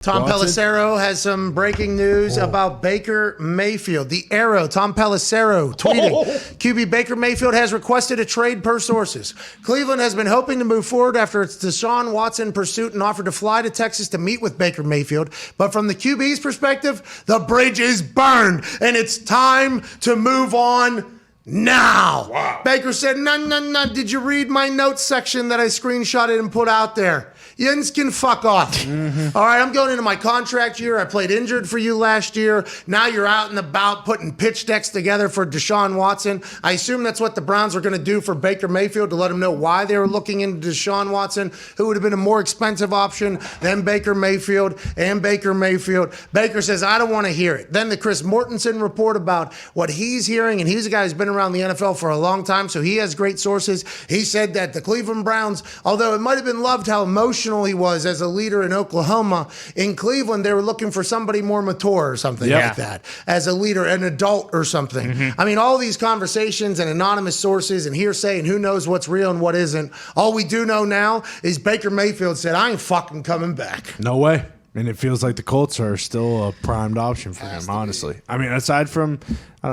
Tom Pelissero has some breaking news about Baker Mayfield. The Arrow, Tom Pelissero tweeting, QB Baker Mayfield has requested a trade per sources. Cleveland has been hoping to move forward after its Deshaun Watson pursuit and offered to fly to Texas to meet with Baker Mayfield. But from the QB's perspective, the bridge is burned and it's time to move on now. Wow. Baker said, no. Did you read my notes section that I screenshotted and put out there? Yins can fuck off. Mm-hmm. All right, I'm going into my contract year. I played injured for you last year. Now you're out and about putting pitch decks together for Deshaun Watson. I assume that's what the Browns are going to do for Baker Mayfield to let him know why they were looking into Deshaun Watson, who would have been a more expensive option than Baker Mayfield and Baker Mayfield. Baker says, I don't want to hear it. Then the Chris Mortensen report about what he's hearing, and he's a guy who's been around the NFL for a long time, so he has great sources. He said that the Cleveland Browns, although it might have been loved how emotional he was as a leader in Oklahoma, in Cleveland they were looking for somebody more mature or something like that, as a leader, an adult or something. Mm-hmm. I mean, all these conversations and anonymous sources and hearsay and who knows what's real and what isn't. All we do know now is Baker Mayfield said, I ain't fucking coming back. No way. And it feels like the Colts are still a primed option for him, honestly. I mean, aside from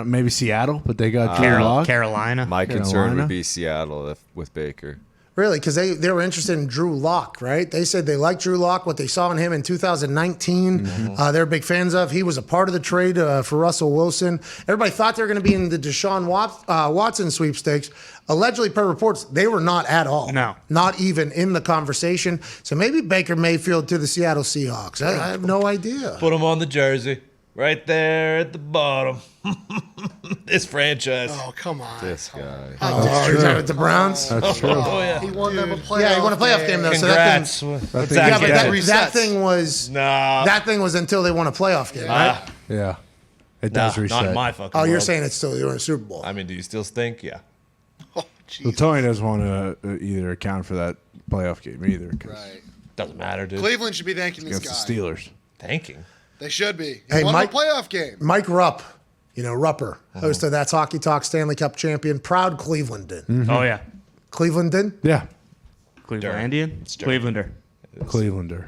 maybe Seattle, but they got Carolina. My concern would be Seattle with Baker. Really, because they were interested in Drew Lock, right? They said they liked Drew Lock, what they saw in him in 2019. Mm-hmm. They're big fans of. He was a part of the trade for Russell Wilson. Everybody thought they were going to be in the Deshaun Watson sweepstakes. Allegedly, per reports, they were not at all. No. Not even in the conversation. So maybe Baker Mayfield to the Seattle Seahawks. I have no idea. Put him on the jersey. Right there at the bottom. This franchise. Oh, come on. This guy. Oh, you're talking about the Browns? That's true. Oh, yeah. He won them a playoff Yeah, he won a playoff game, though. Congrats. So that thing was that thing was until they won a playoff game, right? Yeah. It does reset. Not in my fucking You're world. saying it's still you're in a Super Bowl. I mean, do you still stink? Yeah. Oh, So Tony doesn't want to either account for that playoff game either. Right. Doesn't matter, dude. Cleveland should be thanking this Against guy. the Steelers. Tanking. They should be. Hey, He won Mike- a playoff game. Mike Rupp, Rupper, host of That's Hockey Talk, Stanley Cup champion, proud Clevelander. Mm-hmm. Oh, yeah. Clevelander? Yeah. Clevelandian? Clevelander. Clevelander.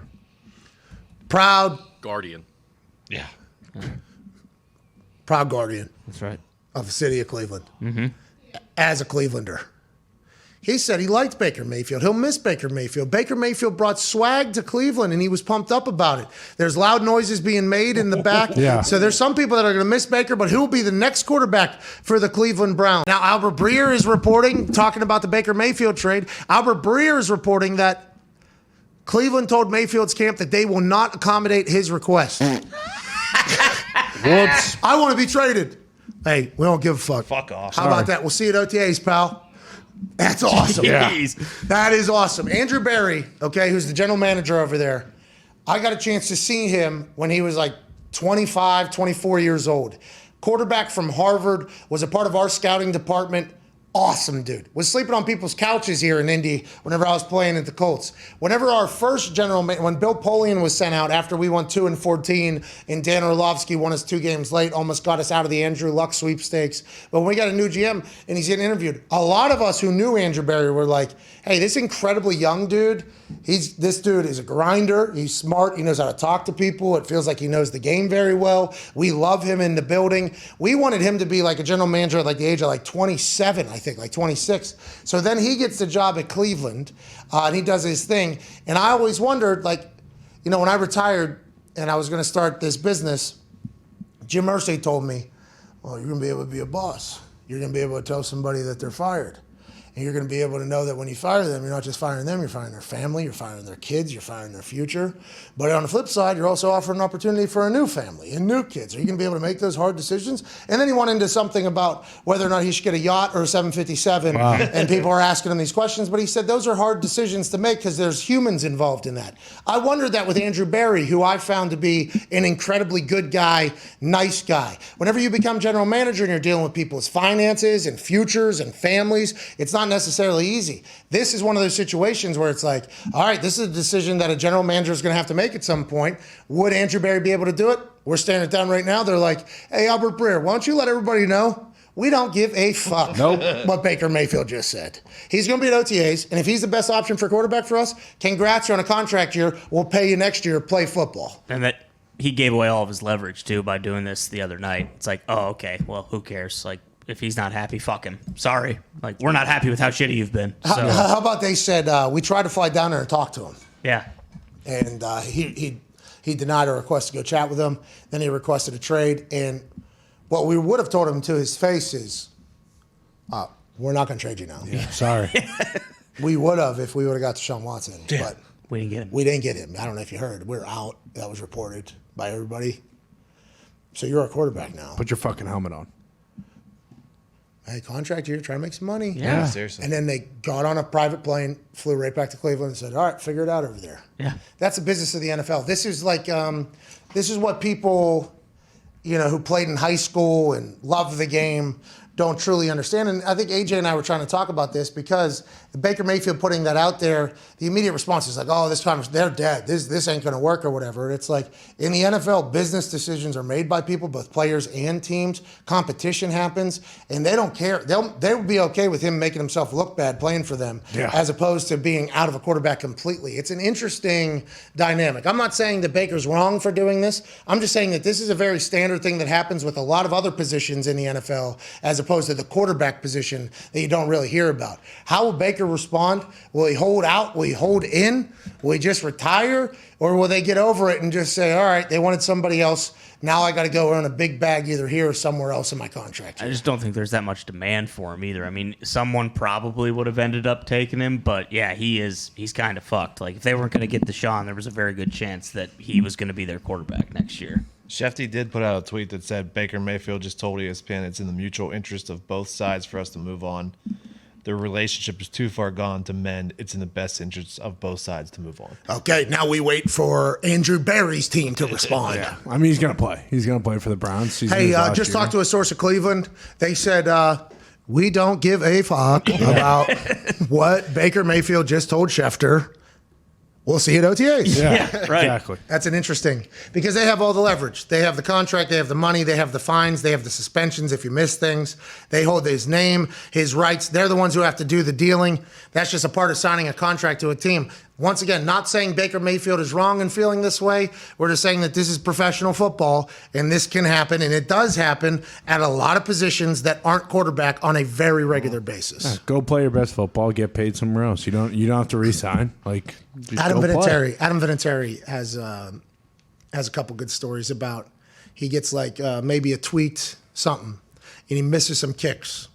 Proud Guardian. Yeah. proud guardian That's right. of the city of Cleveland. Mm-hmm. As a Clevelander. He said he liked Baker Mayfield. He'll miss Baker Mayfield. Baker Mayfield brought swag to Cleveland, and he was pumped up about it. There's loud noises being made in the back. Yeah. So there's some people that are going to miss Baker, but who will be the next quarterback for the Cleveland Browns? Now, Albert Breer is reporting, talking about the Baker Mayfield trade. Albert Breer is reporting that Cleveland told Mayfield's camp that they will not accommodate his request. Whoops. I want to be traded. Hey, we don't give a fuck. Fuck off. How about that? We'll see you at OTAs, pal. That's awesome. That is awesome. Andrew Berry, okay, who's the general manager over there, I got a chance to see him when he was like 25, 24 years old. Quarterback from Harvard, was a part of our scouting department. Awesome dude. Was sleeping on people's couches here in Indy whenever I was playing at the Colts. Whenever our first when Bill Polian was sent out after we won 2-14 and Dan Orlovsky won us 2 games late, almost got us out of the Andrew Luck sweepstakes. But when we got a new GM and he's getting interviewed, a lot of us who knew Andrew Berry were like, hey, this incredibly young dude, this dude is a grinder. He's smart. He knows how to talk to people. It feels like he knows the game very well. We love him in the building. We wanted him to be like a general manager at like the age of like 27, I think, like 26. So then he gets the job at Cleveland, and he does his thing. And I always wondered, like, when I retired and I was going to start this business, Jim Irsay told me, well, you're going to be able to be a boss. You're going to be able to tell somebody that they're fired. And you're going to be able to know that when you fire them, you're not just firing them, you're firing their family, you're firing their kids, you're firing their future. But on the flip side, you're also offering an opportunity for a new family and new kids. Are you going to be able to make those hard decisions? And then he went into something about whether or not he should get a yacht or a 757. Wow. And people are asking him these questions. But he said those are hard decisions to make because there's humans involved in that. I wondered that with Andrew Berry, who I found to be an incredibly good guy, nice guy. Whenever you become general manager and you're dealing with people's finances and futures and families, it's not necessarily easy. This is one of those situations where it's like, all right, this is a decision that a general manager is going to have to make at some point. Would Andrew Berry be able to do it? We're staring it down right now. They're like, hey, Albert Breer, why don't you let everybody know We don't give a fuck what Baker Mayfield just said. He's going to be at OTAs, and if he's the best option for quarterback for us, congrats, you're on a contract year. We'll pay you next year. Play football. And that he gave away all of his leverage, too, by doing this the other night. It's like, oh, okay, well, who cares? Like, if he's not happy, fuck him. Sorry. Like, we're not happy with how shitty you've been. So. How about they said, we tried to fly down there and talk to him. Yeah. And he denied a request to go chat with him. Then he requested a trade. And what we would have told him to his face is, we're not going to trade you now. Yeah, sorry. We would have if we would have got Deshaun Watson. Yeah. But we didn't get him. we didn't get him. I don't know if you heard. We're out. That was reported by everybody. So you're a quarterback now. Put your fucking helmet on. Hey, contract year, try to make some money. Yeah. Seriously. And then they got on a private plane, flew right back to Cleveland and said, all right, figure it out over there. Yeah. That's the business of the NFL. This is like, this is what people, who played in high school and love the game don't truly understand. And I think AJ and I were trying to talk about this because Baker Mayfield putting that out there, the immediate response is like, oh, this time they're dead. This ain't going to work or whatever. And it's like in the NFL, business decisions are made by people, both players and teams. Competition happens, and they don't care. They'll be okay with him making himself look bad playing for them as opposed to being out of a quarterback completely. It's an interesting dynamic. I'm not saying that Baker's wrong for doing this. I'm just saying that this is a very standard thing that happens with a lot of other positions in the NFL as opposed to the quarterback position that you don't really hear about. How will Baker respond? Will he hold out? Will he hold in? Will he just retire? Or will they get over it and just say, all right, they wanted somebody else. Now I got to go earn a big bag either here or somewhere else in my contract. I just don't think there's that much demand for him either. I mean, someone probably would have ended up taking him, but yeah, he's kind of fucked. Like if they weren't going to get Deshaun, there was a very good chance that he was going to be their quarterback next year. Shefty did put out a tweet that said Baker Mayfield just told ESPN it's in the mutual interest of both sides for us to move on. Their relationship is too far gone to mend. It's in the best interest of both sides to move on. Okay, now we wait for Andrew Barry's team to respond. Yeah, I mean, he's going to play. He's going to play for the Browns. Hey, just talked to a source of Cleveland. They said, we don't give a fuck about what Baker Mayfield just told Schefter. We'll see at OTAs. Yeah, right. Exactly. That's an interesting, because they have all the leverage. They have the contract, they have the money, they have the fines, they have the suspensions if you miss things. They hold his name, his rights. They're the ones who have to do the dealing. That's just a part of signing a contract to a team. Once again, not saying Baker Mayfield is wrong in feeling this way. We're just saying that this is professional football, and this can happen, and it does happen at a lot of positions that aren't quarterback on a very regular basis. Yeah, go play your best football. Get paid somewhere else. You don't have to resign. Like Adam Vinatieri has a couple good stories about he gets like maybe a tweet something, and he misses some kicks.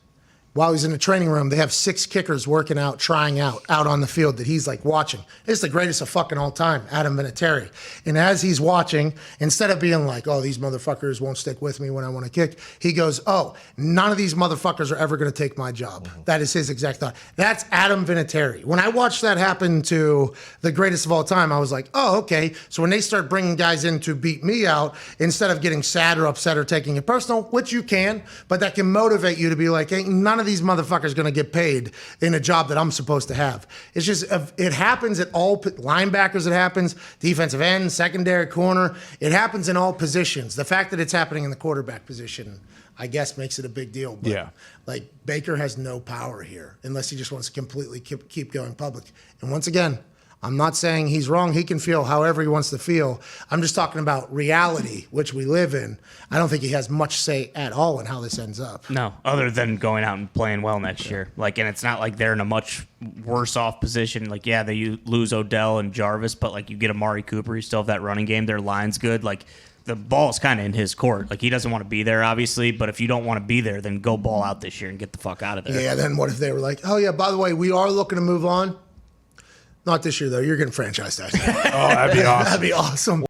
While he's in the training room, they have 6 kickers working out, trying out on the field that he's like watching. It's the greatest of fucking all time, Adam Vinatieri. And as he's watching, instead of being like, oh, these motherfuckers won't stick with me when I want to kick, he goes, oh, none of these motherfuckers are ever going to take my job. That is his exact thought. That's Adam Vinatieri. When I watched that happen to the greatest of all time, I was like, oh, okay. So when they start bringing guys in to beat me out, instead of getting sad or upset or taking it personal, which you can, but that can motivate you to be like, hey, none of these motherfuckers going to get paid in a job that I'm supposed to have. It's just, it happens at all linebackers. It happens defensive end, secondary, corner. It happens in all positions. The fact that it's happening in the quarterback position, I guess, makes it a big deal. But yeah, like Baker has no power here unless he just wants to completely keep going public. And once again, I'm not saying he's wrong. He can feel however he wants to feel. I'm just talking about reality, which we live in. I don't think he has much say at all in how this ends up. No, other than going out and playing well next year. Like, and it's not like they're in a much worse off position. Like, yeah, they lose Odell and Jarvis, but like you get Amari Cooper, you still have that running game. Their line's good. Like, the ball's kind of in his court. Like, he doesn't want to be there, obviously, but if you don't want to be there, then go ball out this year and get the fuck out of there. Yeah, then what if they were like, oh yeah, by the way, we are looking to move on. Not this year, though. You're getting franchise tag. Oh, that'd be awesome. That'd be awesome.